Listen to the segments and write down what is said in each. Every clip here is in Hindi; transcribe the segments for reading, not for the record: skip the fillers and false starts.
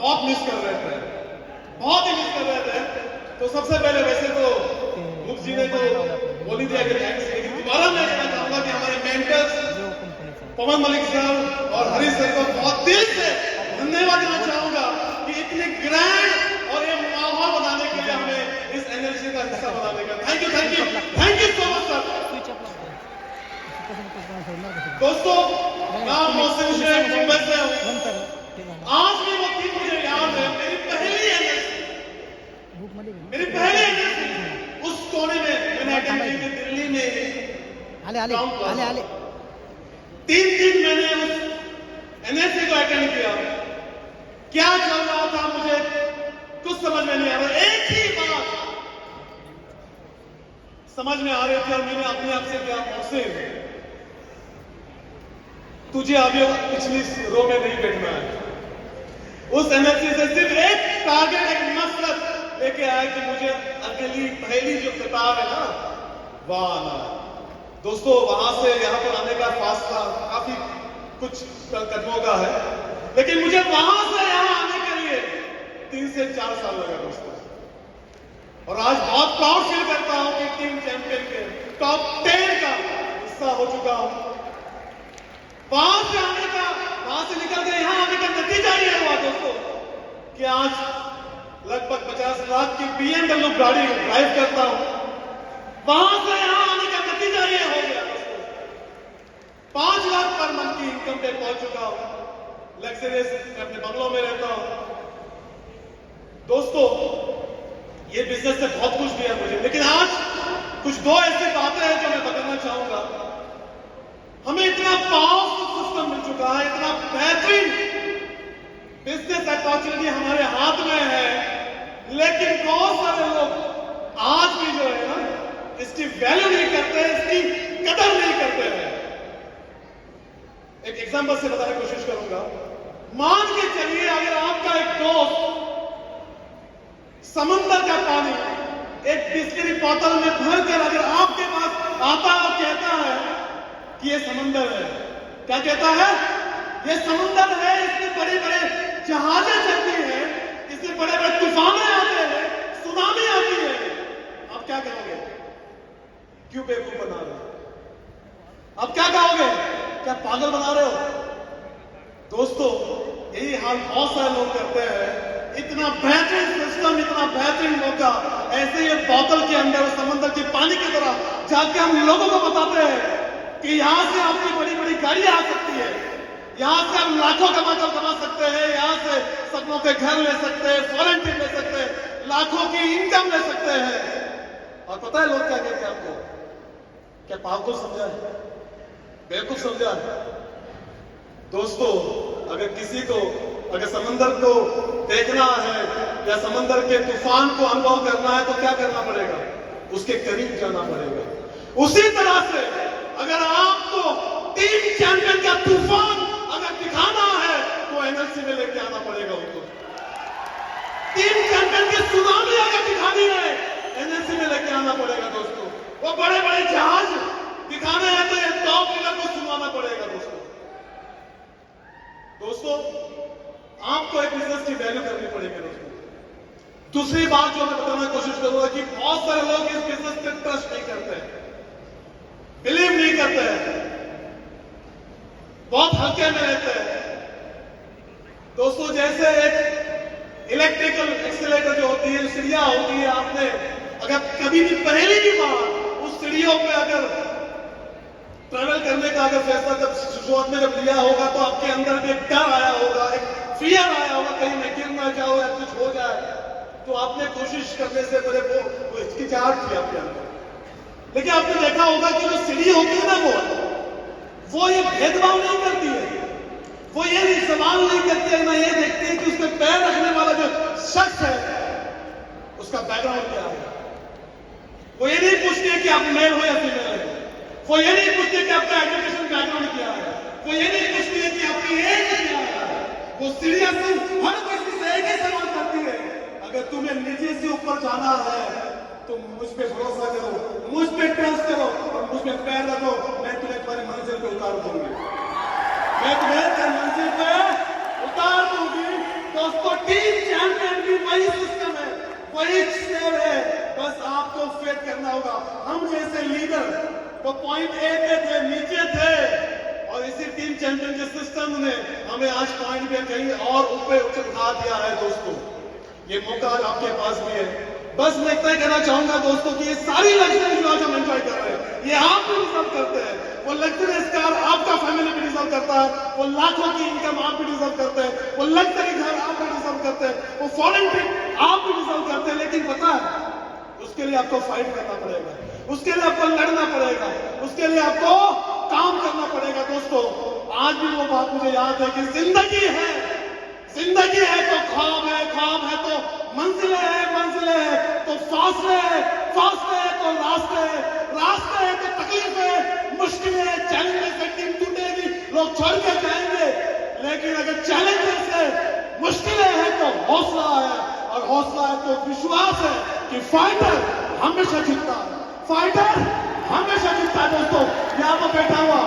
बहुत मिस कर रहे थे, बहुत ही मिस कर रहे थे। तो सबसे पहले वैसे तो मुख जी ने तो बोल ही दिया कि थैंक्स, लेकिन दोबारा मैं कहना चाहूंगा कि हमारे मेंटर्स पवन मलिक सर और हरीश सर को बहुत दिल से धन्यवाद देना चाहूंगा कि इतने ग्रैंड और ये माहौल बनाने के लिए हमें इस एनर्जी का हिस्सा बनाने का thank you so much sir. दोस्तों, मैं मोहसिन शेख मुंबई से हूँ। आज भी वो दिन मुझे याद है, मेरी पहली एनर्जी उस कोने में मैंने अटेंड की थी दिल्ली में। आले 3 दिन मैंने उस एनएससी को अटेंड किया। क्या चल रहा था मुझे कुछ समझ में नहीं आ रहा, एक ही बात समझ में आ रही थी और मैंने अपने आप से कहा, मोहसिन तुझे अभी पिछली रो में नहीं बैठना है। उस एनर्जी से सिर्फ एक टारगेट, एक मकसद लेके आया कि मुझे अगली पहली जो किताब है ना वहां आना है। दोस्तों, वहां से यहाँ पर आने का फासला काफी कुछ कदमों का है, लेकिन मुझे वहां से यहाँ आने के लिए 3 से 4 साल लगा दोस्तों। और आज बहुत प्राउड फील करता हूं कि टीम चैंपियन के टॉप 10 का हिस्सा हो चुका हूं। वहां से आने का, वहां से निकल के यहां आने का नतीजा ये हुआ दोस्तों कि आज लगभग 50 लाख की BMW गाड़ी ड्राइव करता हूं। वहां से यहां आने का नतीजा ये हो गया दोस्तों, 5 लाख पर मंथ की इनकम पे पहुंच चुका हूं। लग्जरियस अपने बंगलों में रहता हूं। दोस्तों, ये बिजनेस से बहुत कुछ दिया मुझे, लेकिन आज कुछ 2 ऐसी बातें हैं जो मैं बताना चाहूंगा। हमें इतना पावरफुल सिस्टम मिल चुका है, इतना बेहतरीन बिजनेस अपॉर्चुनिटी हमारे हाथ में है, लेकिन बहुत सारे लोग आज भी जो है ना इसकी वैल्यू नहीं करते हैं, इसकी कदर नहीं करते हैं। एक एग्जांपल से बताने की कोशिश करूंगा। मान के चलिए अगर आपका एक दोस्त समंदर का पानी एक बिस्लरी बोतल में भरकर अगर आपके पास आता और कहता है कि ये समंदर है, क्या कहता है? ये समंदर है, इसमें बड़े बड़े जहाजें चलती हैं, इसमें बड़े बड़े तूफानें आते हैं, सुनामी आती है। आप क्या करोगे? क्यों बेवकूफ बना रहे हो? अब क्या कहोगे? क्या पागल बना रहे हो? दोस्तों, यही हाल बहुत सारे लोग करते हैं। इतना बेहतरीन सिस्टम, इतना बेहतरीन मौका, ऐसे ये बोतल के अंदर समंदर के पानी की तरह जाके हम लोगों को बताते हैं कि यहां से आपकी बड़ी बड़ी गाड़ियां आ सकती है, यहां से आप लाखों कमा सकते हैं, यहां से सपनों के घर ले सकते हैं, फॉरेन ट्रिप ले सकते हैं, लाखों की इनकम ले सकते हैं। और पता है लोग क्या कहते हैं आपको? क्या पागल समझा है, बेवकूफ समझा है? दोस्तों, अगर किसी को अगर समंदर को देखना है या समंदर के तूफान को अनुभव करना है तो क्या करना पड़ेगा? उसके करीब जाना पड़ेगा। उसी तरह से अगर आपको टीम चैंपियन का तूफान अगर दिखाना है तो एनएलसी में लेके आना पड़ेगा उनको। टीम चैंपियन की सुनामी अगर दिखानी है एनएलसी में लेके आना पड़ेगा दोस्तों। वो बड़े बड़े जहाज दिखाने हैं तो ये टॉप लीडर को सुनाना पड़ेगा दोस्तों। आपको एक बिजनेस की वैल्यू करनी पड़ेगी दोस्तों। दूसरी बात जो मैं बताने की कोशिश करूंगा कि बहुत सारे लोग इस बिजनेस पे ट्रस्ट नहीं करते हैं, बिलीव नहीं करते हैं, बहुत हल्के में रहते हैं दोस्तों। जैसे एक इलेक्ट्रिकल एक्सीलरेटर जो होती है, सीढ़ियां होती है, आपने अगर कभी भी पहली भी बार उस सीढ़ियों पे अगर ट्रेवल करने का अगर फैसला जब शुरुआत में जब लिया होगा तो आपके अंदर भी एक डर आया होगा, एक फियर आया होगा, कहीं मैं गिर ना जाऊं या कुछ हो जाए, तो आपने कोशिश करने से पहले वो हिचकिचाहट थी आपके अंदर। लेकिन आपने देखा होगा कि जो सीढ़ी होती है ना वो ये भेदभाव नहीं करती है, वो ये सवाल नहीं करती है, ना ये देखती है कि उसके पैर रखने वाला जो शख्स है उसका बैकग्राउंड क्या है। वो ये नहीं पूछती है कि आप मेल हो या फीमेल है, वो ये नहीं पूछती कि आपका एजुकेशन बैकग्राउंड क्या है, वो ये नहीं पूछती है कि आपकी एज क्या है। वो सीढ़ियां हर किसी से एक ही सवाल करती है, अगर तुम्हें नीचे से ऊपर जाना है तो मुझ पे भरोसा करो, मुझ पे ट्रस्ट करो और मुझ पे पैर रखो, मैं तुम्हें तुम्हारी मंजिल पे उतार दूंगी, मैं तुम्हें मंजिल पे उतार दूंगी। दोस्तों, लीडर वो पॉइंट ए पे थे, नीचे थे, और इसी टीम चैंपियनशिप सिस्टम ने हमें आज पॉइंट पे कहीं और ऊपर उठा दिया है दोस्तों। ये मौका आज आपके पास भी है। बस मैं इतना ही कहना चाहूंगा दोस्तों कि ये सारी लग्जरी जो आज हम एंजॉय कर रहे हैं, ये आप भी डिजर्व करते हैं। वो लग्जरी कार आपका फैमिली भी डिजर्व करता है, वो लाखों की इनकम आप भी डिजर्व करते हैं, वो लग्जरी घर आप भी डिजर्व करते हैं, वो फॉरेन ट्रिप आप भी डिजर्व करते हैं। लेकिन पता है, उसके लिए आपको फाइट करना पड़ेगा, उसके लिए आपको लड़ना पड़ेगा, उसके लिए आपको काम करना पड़ेगा। दोस्तों, आज भी वो बात मुझे याद है कि जिंदगी है, जिंदगी है तो ख्वाब है, ख्वाब है तो मंजिलें है, मंजिलें है तो फासले है, फासले है तो रास्ते है, रास्ते है तो तकलीफें, मुश्किलें है, चैलेंजेस है, टीम टूटेगी, लोग छोड़ के जाएंगे। लेकिन अगर चैलेंजेस है, मुश्किलें है तो हौसला है, और हौसला है तो विश्वास है कि फाइटर हमेशा जीतता है, फाइटर हमेशा जीतता है। दोस्तों, यहाँ पर बैठा हुआ,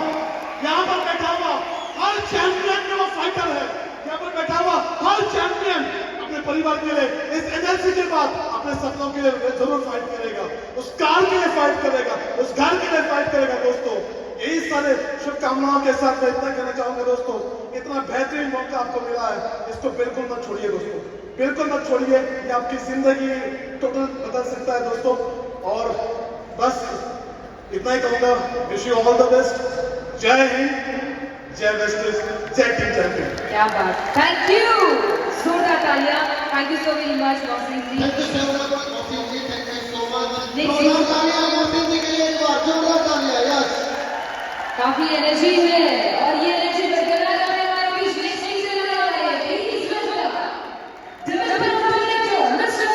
यहाँ पर बैठा हुआ हर चैंपियन में वो फाइटर है। यहाँ पर बैठा हुआ हर चैंपियन अपने परिवार के लिए, इस एनर्जी के बाद अपने सपनों के लिए जरूर फाइट करेगा, उस कार के लिए फाइट करेगा, उस घर के लिए फाइट करेगा। दोस्तों, यही सारे शुभकामनाओं के साथ मैं इतना कहना चाहूंगा दोस्तों, इतना बेहतरीन मौका आपको मिला है, इसको बिल्कुल मत छोड़िए दोस्तों, बिल्कुल मत छोड़िए। ये आपकी जिंदगी टोटल बदल सकता है दोस्तों। और बस इतना ही कहूंगा, wish you all the best. जय हिंद, जय वेस्टेज, जय टीम चैंपियन। क्या बात, थैंक यू, जोरदार तालियां। Thank you so very much Mohsin ji. Thank you so much Mohsin ji, thank you so much. Next जी। जोरदार तालियां मोहसिन जी के लिए, एक बार जोरदार तालियां। यस, काफी एनर्जी है, और ये